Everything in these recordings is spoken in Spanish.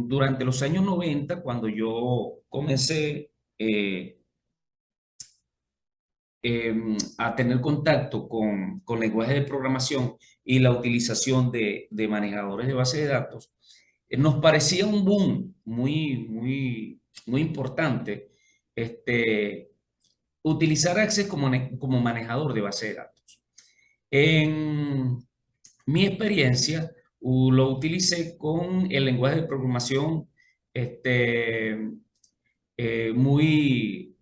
Durante los años 90, cuando yo comencé a tener contacto con lenguajes de programación y la utilización de manejadores de base de datos, nos parecía un boom muy importante utilizar Access como manejador de base de datos. En mi experiencia, lo utilicé con el lenguaje de programación muy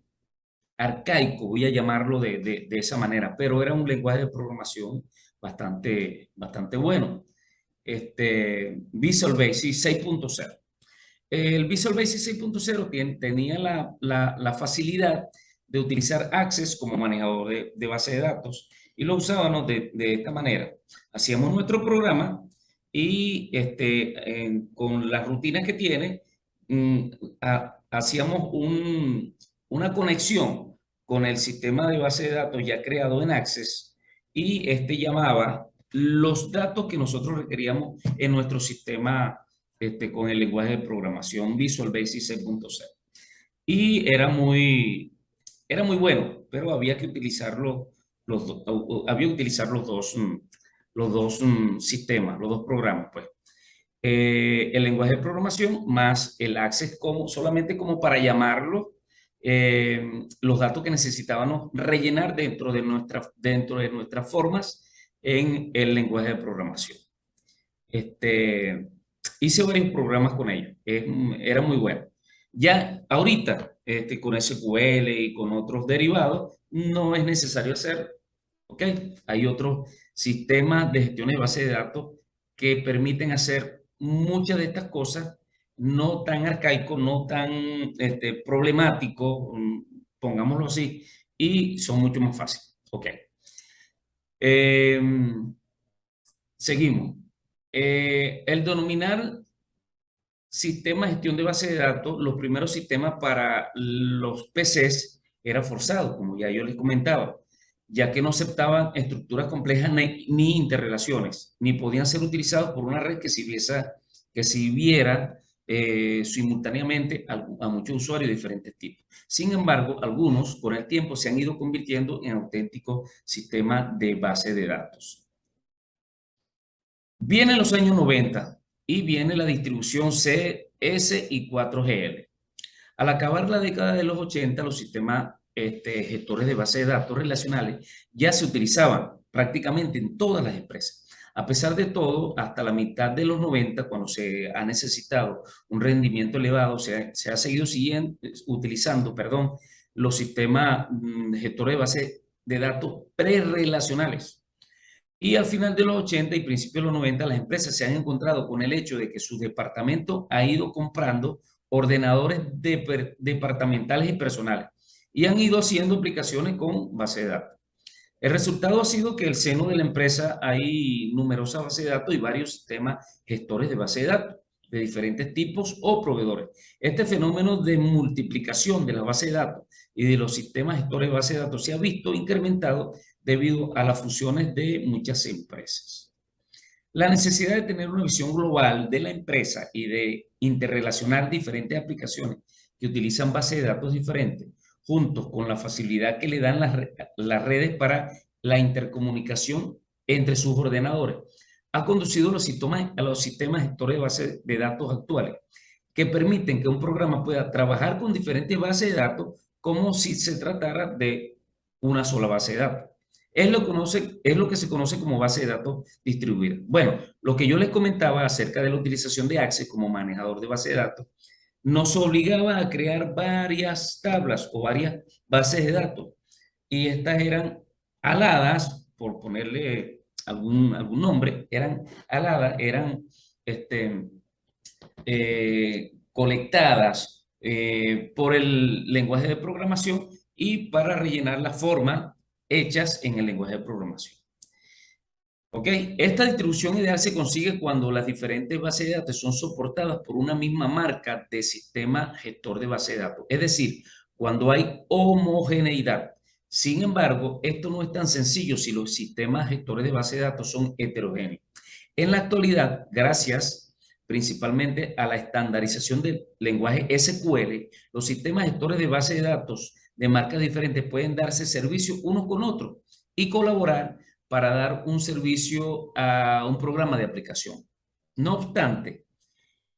arcaico, voy a llamarlo de esa manera, pero era un lenguaje de programación bastante bueno. Visual Basic 6.0. El Visual Basic 6.0 tenía la facilidad de utilizar Access como manejador de base de datos y lo usábamos de esta manera. Hacíamos nuestro programa y con las rutinas que tiene, mm, hacíamos una conexión con el sistema de base de datos ya creado en Access y llamaba los datos que nosotros requeríamos en nuestro sistema con el lenguaje de programación Visual Basic 6.0. Y era muy bueno, pero había que utilizarlo, había que utilizar los dos sistemas, los dos programas, pues. El lenguaje de programación más el Access solamente como para llamarlo, los datos que necesitábamos rellenar dentro de nuestras formas en el lenguaje de programación. Este, Hice varios programas con ellos, era muy bueno. Ya ahorita, con SQL y con otros derivados, no es necesario hacerlo, ¿ok? Hay otros sistemas de gestión de base de datos que permiten hacer muchas de estas cosas, no tan arcaico, no tan problemático, pongámoslo así, y son mucho más fáciles, ¿ok? Seguimos. El denominar sistema de gestión de base de datos, los primeros sistemas para los PCs era forzado, como ya yo les comentaba, ya que no aceptaban estructuras complejas ni interrelaciones, ni podían ser utilizados por una red que sirviera simultáneamente a muchos usuarios de diferentes tipos. Sin embargo, algunos con el tiempo se han ido convirtiendo en auténticos sistemas de base de datos. Vienen los años 90 y viene la distribución CS y 4GL. Al acabar la década de los 80, los sistemas gestores de base de datos relacionales ya se utilizaban prácticamente en todas las empresas. A pesar de todo, hasta la mitad de los 90, cuando se ha necesitado un rendimiento elevado, se ha seguido utilizando, perdón, los sistemas gestores de base de datos prerrelacionales. Y al final de los 80 y principios de los 90, las empresas se han encontrado con el hecho de que su departamento ha ido comprando ordenadores departamentales y personales y han ido haciendo aplicaciones con base de datos. El resultado ha sido que en el seno de la empresa hay numerosas bases de datos y varios sistemas gestores de base de datos de diferentes tipos o proveedores. Este fenómeno de multiplicación de la base de datos y de los sistemas gestores de base de datos se ha visto incrementado debido a las fusiones de muchas empresas. La necesidad de tener una visión global de la empresa y de interrelacionar diferentes aplicaciones que utilizan bases de datos diferentes, juntos con la facilidad que le dan las redes para la intercomunicación entre sus ordenadores, ha conducido a los sistemas gestores de bases de datos actuales, que permiten que un programa pueda trabajar con diferentes bases de datos como si se tratara de una sola base de datos. Es lo que se conoce como base de datos distribuida. Bueno, lo que yo les comentaba acerca de la utilización de Access como manejador de base de datos, nos obligaba a crear varias tablas o varias bases de datos. Y estas eran aladas, por ponerle algún nombre, eran aladas, eran colectadas por el lenguaje de programación y para rellenar la forma hechas en el lenguaje de programación. ¿Ok? Esta distribución ideal se consigue cuando las diferentes bases de datos son soportadas por una misma marca de sistema gestor de base de datos. Es decir, cuando hay homogeneidad. Sin embargo, esto no es tan sencillo si los sistemas gestores de base de datos son heterogéneos. En la actualidad, gracias principalmente a la estandarización del lenguaje SQL, los sistemas gestores de base de datos de marcas diferentes pueden darse servicio unos con otros y colaborar para dar un servicio a un programa de aplicación. No obstante,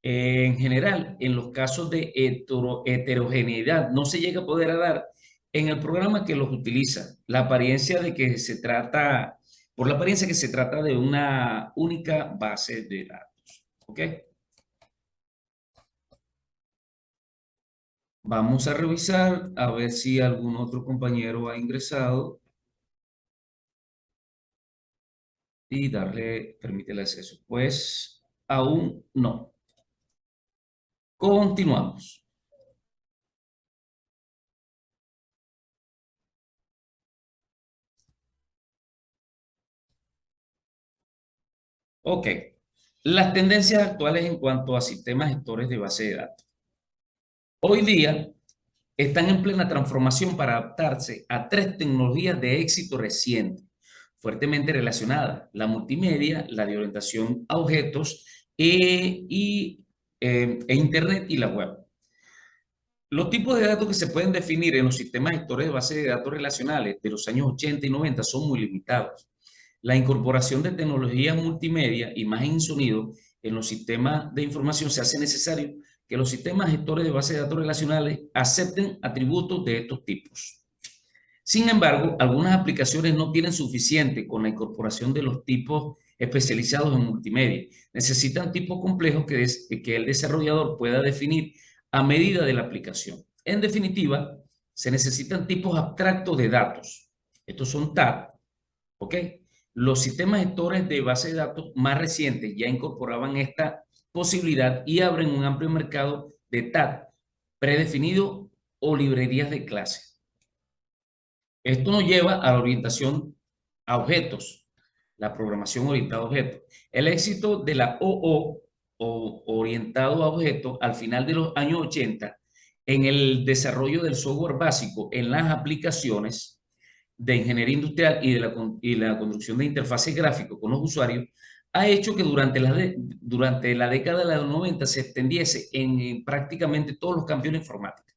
en general, en los casos de heterogeneidad, no se llega a poder dar en el programa que los utiliza la apariencia de que se trata, por la apariencia que se trata de una única base de datos. ¿Ok? Vamos a revisar a ver si algún otro compañero ha ingresado y darle, permite el acceso. Pues aún no. Continuamos. Ok. Las tendencias actuales en cuanto a sistemas gestores de base de datos. Hoy día están en plena transformación para adaptarse a tres tecnologías de éxito reciente, fuertemente relacionadas: la multimedia, la de orientación a objetos e Internet y la web. Los tipos de datos que se pueden definir en los sistemas gestores de base de datos relacionales de los años 80 y 90 son muy limitados. La incorporación de tecnologías multimedia, imagen y sonido en los sistemas de información se hace necesario que los sistemas gestores de base de datos relacionales acepten atributos de estos tipos. Sin embargo, algunas aplicaciones no tienen suficiente con la incorporación de los tipos especializados en multimedia. Necesitan tipos complejos que el desarrollador pueda definir a medida de la aplicación. En definitiva, se necesitan tipos abstractos de datos. Estos son TAG, ¿ok? Los sistemas gestores de base de datos más recientes ya incorporaban esta posibilidad y abren un amplio mercado de TAG predefinido o librerías de clase. Esto nos lleva a la orientación a objetos, la programación orientada a objetos. El éxito de la o orientado a objetos al final de los años 80 en el desarrollo del software básico en las aplicaciones de ingeniería industrial y la construcción de interfaces gráficas con los usuarios ha hecho que durante la década de los 90 se extendiese en prácticamente todos los campos de informática.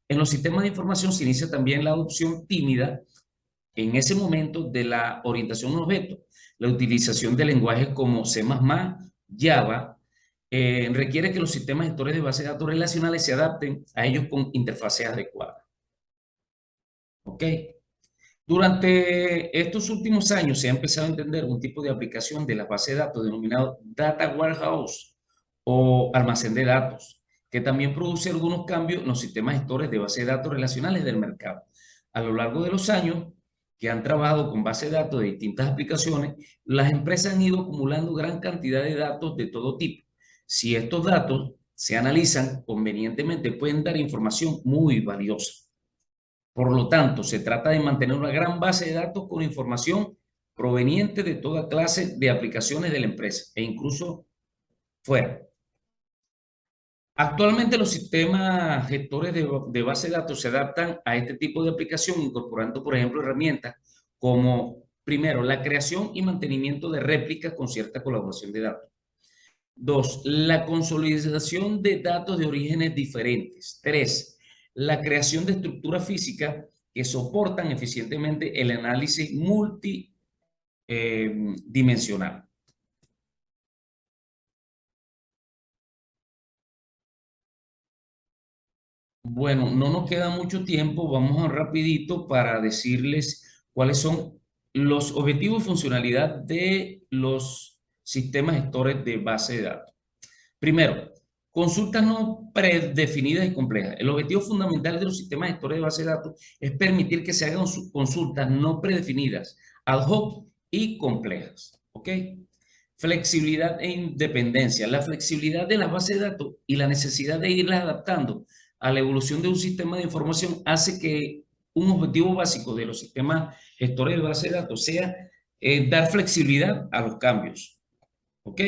En los sistemas de información se inicia también la adopción tímida en ese momento de la orientación a objetos. La utilización de lenguajes como C++, Java, requiere que los sistemas gestores de bases de datos relacionales se adapten a ellos con interfaces adecuadas. ¿Ok? Durante estos últimos años se ha empezado a entender un tipo de aplicación de las bases de datos denominado Data Warehouse o almacén de datos, que también produce algunos cambios en los sistemas gestores de bases de datos relacionales del mercado. A lo largo de los años que han trabajado con bases de datos de distintas aplicaciones, las empresas han ido acumulando gran cantidad de datos de todo tipo. Si estos datos se analizan convenientemente, pueden dar información muy valiosa. Por lo tanto, se trata de mantener una gran base de datos con información proveniente de toda clase de aplicaciones de la empresa e incluso fuera. Actualmente los sistemas gestores de base de datos se adaptan a este tipo de aplicación incorporando, por ejemplo, herramientas como, primero, la creación y mantenimiento de réplicas con cierta colaboración de datos. Dos, la consolidación de datos de orígenes diferentes. Tres, la creación de estructuras físicas que soportan eficientemente el análisis multidimensional. Bueno, no nos queda mucho tiempo, vamos a rapidito para decirles cuáles son los objetivos y funcionalidad de los sistemas gestores de base de datos. Primero, consultas no predefinidas y complejas. El objetivo fundamental de los sistemas gestores de base de datos es permitir que se hagan consultas no predefinidas, ad hoc y complejas. ¿Ok? Flexibilidad e independencia. La flexibilidad de las bases de datos y la necesidad de irlas adaptando a la evolución de un sistema de información hace que un objetivo básico de los sistemas gestores de base de datos sea dar flexibilidad a los cambios. ¿Ok?